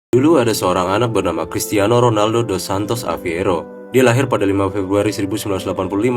Dulu ada seorang anak bernama Cristiano Ronaldo dos Santos Aveiro. Dia lahir pada 5 Februari 1985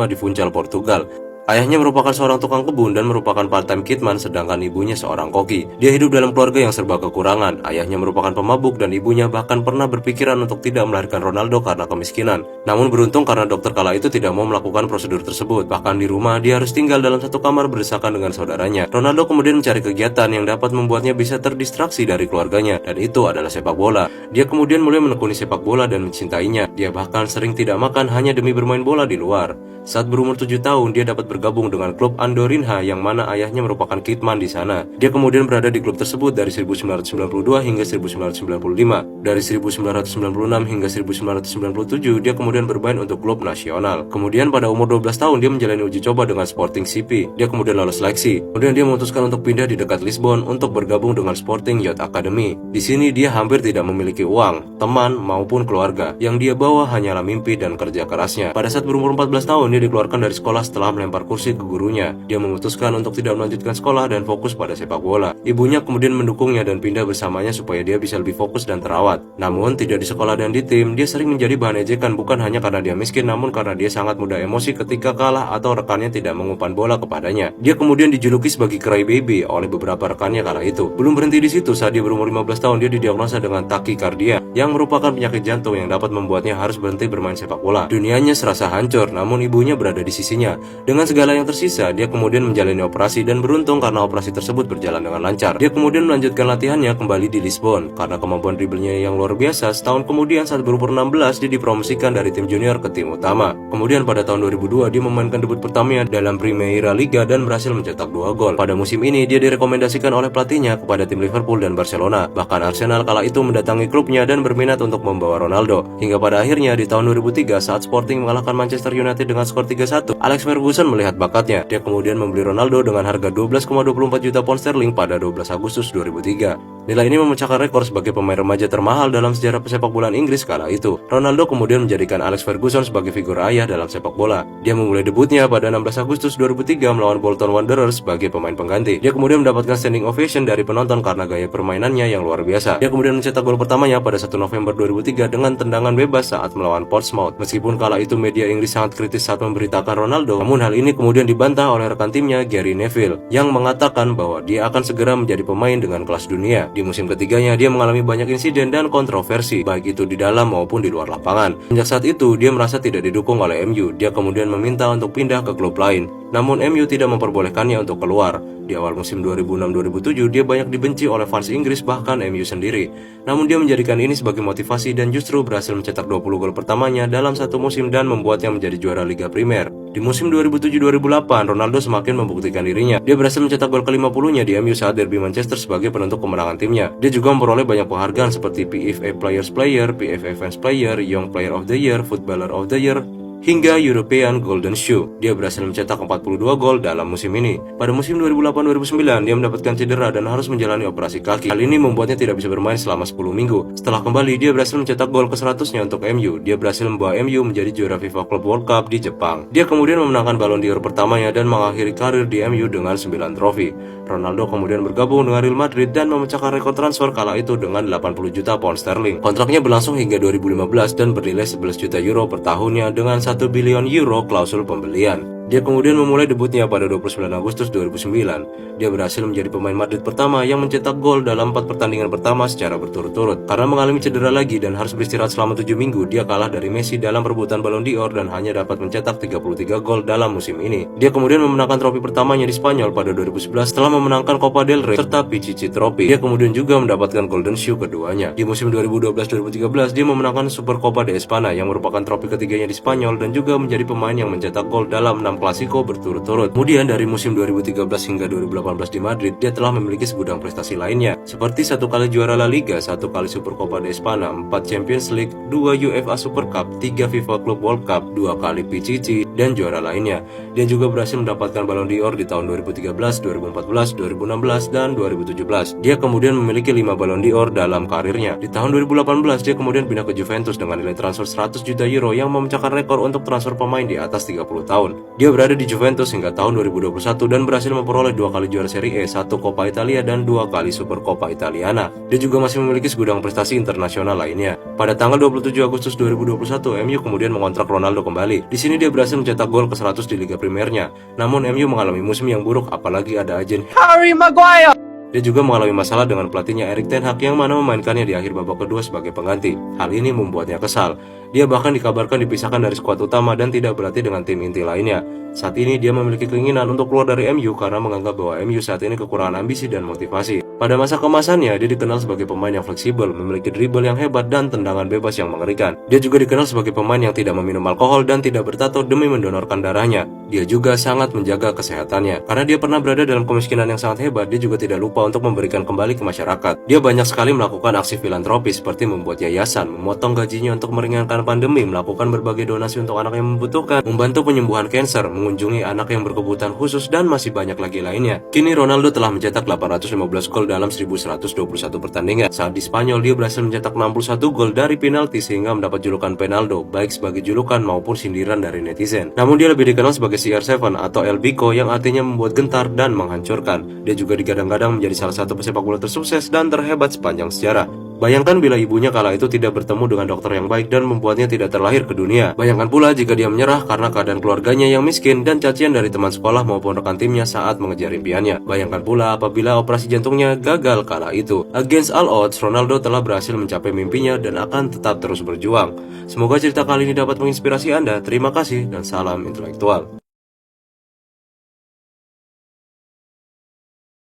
di Funchal, Portugal. Ayahnya merupakan seorang tukang kebun dan merupakan part-time kitman, sedangkan ibunya seorang koki. Dia hidup dalam keluarga yang serba kekurangan. Ayahnya merupakan pemabuk dan ibunya bahkan pernah berpikiran untuk tidak melahirkan Ronaldo karena kemiskinan. Namun beruntung karena dokter kala itu tidak mau melakukan prosedur tersebut. Bahkan di rumah dia harus tinggal dalam satu kamar berdesakan dengan saudaranya. Ronaldo kemudian mencari kegiatan yang dapat membuatnya bisa terdistraksi dari keluarganya, dan itu adalah sepak bola. Dia kemudian mulai menekuni sepak bola dan mencintainya. Dia bahkan sering tidak makan hanya demi bermain bola di luar. Saat berumur 7 tahun, dia dapat bergabung dengan klub Andorinha yang mana ayahnya merupakan kitman di sana. Dia kemudian berada di klub tersebut dari 1992 hingga 1995. Dari 1996 hingga 1997, dia kemudian bermain untuk klub nasional. Kemudian pada umur 12 tahun, dia menjalani uji coba dengan Sporting CP. Dia kemudian lolos seleksi. Kemudian dia memutuskan untuk pindah di dekat Lisbon untuk bergabung dengan Sporting Youth Academy. Di sini dia hampir tidak memiliki uang, teman, maupun keluarga. Yang dia bawa hanyalah mimpi dan kerja kerasnya. Pada saat berumur 14 tahun, dia dikeluarkan dari sekolah setelah melempar kursi ke gurunya. Dia memutuskan untuk tidak melanjutkan sekolah dan fokus pada sepak bola. Ibunya kemudian mendukungnya dan pindah bersamanya supaya dia bisa lebih fokus dan terawat. Namun tidak di sekolah dan di tim, dia sering menjadi bahan ejekan bukan hanya karena dia miskin, namun karena dia sangat mudah emosi ketika kalah atau rekannya tidak mengumpan bola kepadanya. Dia kemudian dijuluki sebagai crybaby oleh beberapa rekannya kala itu. Belum berhenti di situ, saat dia berumur 15 tahun dia didiagnosa dengan takikardia yang merupakan penyakit jantung yang dapat membuatnya harus berhenti bermain sepak bola. Dunianya serasa hancur, namun ibunya berada di sisinya. Dengan segala yang tersisa, dia kemudian menjalani operasi dan beruntung karena operasi tersebut berjalan dengan lancar. Dia kemudian melanjutkan latihannya kembali di Lisbon. Karena kemampuan dribblenya yang luar biasa, setahun kemudian saat berumur 16 dia dipromosikan dari tim junior ke tim utama. Kemudian pada tahun 2002 dia memainkan debut pertamanya dalam Primeira Liga dan berhasil mencetak 2 gol. Pada musim ini dia direkomendasikan oleh pelatihnya kepada tim Liverpool dan Barcelona. Bahkan Arsenal kala itu mendatangi klubnya dan berminat untuk membawa Ronaldo. Hingga pada akhirnya di tahun 2003 saat Sporting mengalahkan Manchester United dengan skor 3-1, Alex Ferguson melihat bakatnya. Dia kemudian membeli Ronaldo dengan harga 12,24 juta pound sterling pada 12 Agustus 2003. Nilai ini memecahkan rekor sebagai pemain remaja termahal dalam sejarah sepak bola Inggris kala itu. Ronaldo kemudian menjadikan Alex Ferguson sebagai figur ayah dalam sepak bola. Dia memulai debutnya pada 16 Agustus 2003 melawan Bolton Wanderers sebagai pemain pengganti. Dia kemudian mendapatkan standing ovation dari penonton karena gaya permainannya yang luar biasa. Dia kemudian mencetak gol pertamanya pada 1 November 2003 dengan tendangan bebas saat melawan Portsmouth. Meskipun kala itu media Inggris sangat kritis saat memberitakan Ronaldo, namun hal ini kemudian dibantah oleh rekan timnya Gary Neville yang mengatakan bahwa dia akan segera menjadi pemain dengan kelas dunia. Di musim ketiganya dia mengalami banyak insiden dan kontroversi baik itu di dalam maupun di luar lapangan. Sejak saat itu dia merasa tidak didukung oleh MU. Dia kemudian meminta untuk pindah ke klub lain. Namun MU tidak memperbolehkannya untuk keluar. Di awal musim 2006-2007 dia banyak dibenci oleh fans Inggris bahkan MU sendiri. Namun dia menjadikan ini sebagai motivasi dan justru berhasil mencetak 20 gol pertamanya dalam satu musim dan membuatnya menjadi juara Liga Primer. Di musim 2007-2008 Ronaldo semakin membuktikan dirinya. Dia berhasil mencetak gol ke-50-nya di MU saat derby Manchester sebagai penentu kemenangan timnya. Dia juga memperoleh banyak penghargaan seperti PFA Players Player, PFA Fans Player, Young Player of the Year, Footballer of the Year, hingga European Golden Shoe. Dia berhasil mencetak 42 gol dalam musim ini. Pada musim 2008-2009 dia mendapatkan cedera dan harus menjalani operasi kaki. Hal ini membuatnya tidak bisa bermain selama 10 minggu. Setelah kembali dia berhasil mencetak gol ke-100-nya untuk MU. Dia berhasil membawa MU menjadi juara FIFA Club World Cup di Jepang. Dia kemudian memenangkan Ballon d'Or pertamanya dan mengakhiri karir di MU dengan 9 trofi. Ronaldo kemudian bergabung dengan Real Madrid dan memecahkan rekor transfer kala itu dengan 80 juta pound sterling. Kontraknya berlangsung hingga 2015 dan bernilai 11 juta euro per tahunnya dengan 1 bilion euro klausul pembelian. Dia kemudian memulai debutnya pada 29 Agustus 2009. Dia berhasil menjadi pemain Madrid pertama yang mencetak gol dalam 4 pertandingan pertama secara berturut-turut. Karena mengalami cedera lagi dan harus beristirahat selama 7 minggu, dia kalah dari Messi dalam perebutan Ballon d'Or dan hanya dapat mencetak 33 gol dalam musim ini. Dia kemudian memenangkan trofi pertamanya di Spanyol pada 2011 setelah memenangkan Copa del Rey serta Pichichi Trophy. Dia kemudian juga mendapatkan Golden Shoe keduanya. Di musim 2012-2013 dia memenangkan Supercopa de España yang merupakan trofi ketiganya di Spanyol dan juga menjadi pemain yang mencetak gol dalam 6 Klasiko berturut-turut. Kemudian dari musim 2013 hingga 2018 di Madrid, dia telah memiliki segudang prestasi lainnya, seperti 1 kali juara La Liga, 1 kali Supercopa de España, 4 Champions League, 2 UEFA Super Cup, 3 FIFA Club World Cup, 2 kali Pichichi, dan juara lainnya. Dia juga berhasil mendapatkan Ballon d'Or di tahun 2013, 2014, 2016, dan 2017. Dia kemudian memiliki 5 Ballon d'Or dalam karirnya. Di tahun 2018, dia kemudian pindah ke Juventus dengan nilai transfer 100 juta euro yang memecahkan rekor untuk transfer pemain di atas 30 tahun. Dia berada di Juventus hingga tahun 2021 dan berhasil memperoleh 2 kali juara Serie A, 1 Coppa Italia, dan 2 kali Supercoppa Italiana. Dia juga masih memiliki segudang prestasi internasional lainnya. Pada tanggal 27 Agustus 2021, MU kemudian mengontrak Ronaldo kembali. Di sini dia berhasil mencetak gol ke-100 di Liga Primernya. Namun MU mengalami musim yang buruk, apalagi ada ajen Harry Maguire. Dia juga mengalami masalah dengan pelatihnya Erik ten Hag yang mana memainkannya di akhir babak kedua sebagai pengganti. Hal ini membuatnya kesal. Dia bahkan dikabarkan dipisahkan dari skuad utama dan tidak berlatih dengan tim inti lainnya. Saat ini dia memiliki keinginan untuk keluar dari MU karena menganggap bahwa MU saat ini kekurangan ambisi dan motivasi. Pada masa kemasannya, dia dikenal sebagai pemain yang fleksibel, memiliki dribble yang hebat dan tendangan bebas yang mengerikan. Dia juga dikenal sebagai pemain yang tidak meminum alkohol dan tidak bertato demi mendonorkan darahnya. Dia juga sangat menjaga kesehatannya. Karena dia pernah berada dalam kemiskinan yang sangat hebat, dia juga tidak lupa untuk memberikan kembali ke masyarakat. Dia banyak sekali melakukan aksi filantropis seperti membuat yayasan, memotong gajinya untuk meringankan pandemi, melakukan berbagai donasi untuk anak yang membutuhkan, membantu penyembuhan kanker, mengunjungi anak yang berkebutuhan khusus, dan masih banyak lagi lainnya. Kini Ronaldo telah mencetak 815 gol dalam 1121 pertandingan. Saat di Spanyol, dia berhasil mencetak 61 gol dari penalti sehingga mendapat julukan Penaldo, baik sebagai julukan maupun sindiran dari netizen. Namun dia lebih dikenal sebagai CR7 atau El Bico yang artinya membuat gentar dan menghancurkan. Dia juga digadang-gadang menjadi salah satu pesepak bola tersukses dan terhebat sepanjang sejarah. Bayangkan bila ibunya kala itu tidak bertemu dengan dokter yang baik dan membuatnya tidak terlahir ke dunia. Bayangkan pula jika dia menyerah karena keadaan keluarganya yang miskin dan cacian dari teman sekolah maupun rekan timnya saat mengejar impiannya. Bayangkan pula apabila operasi jantungnya gagal kala itu. Against all odds, Ronaldo telah berhasil mencapai mimpinya dan akan tetap terus berjuang. Semoga cerita kali ini dapat menginspirasi Anda. Terima kasih dan salam intelektual.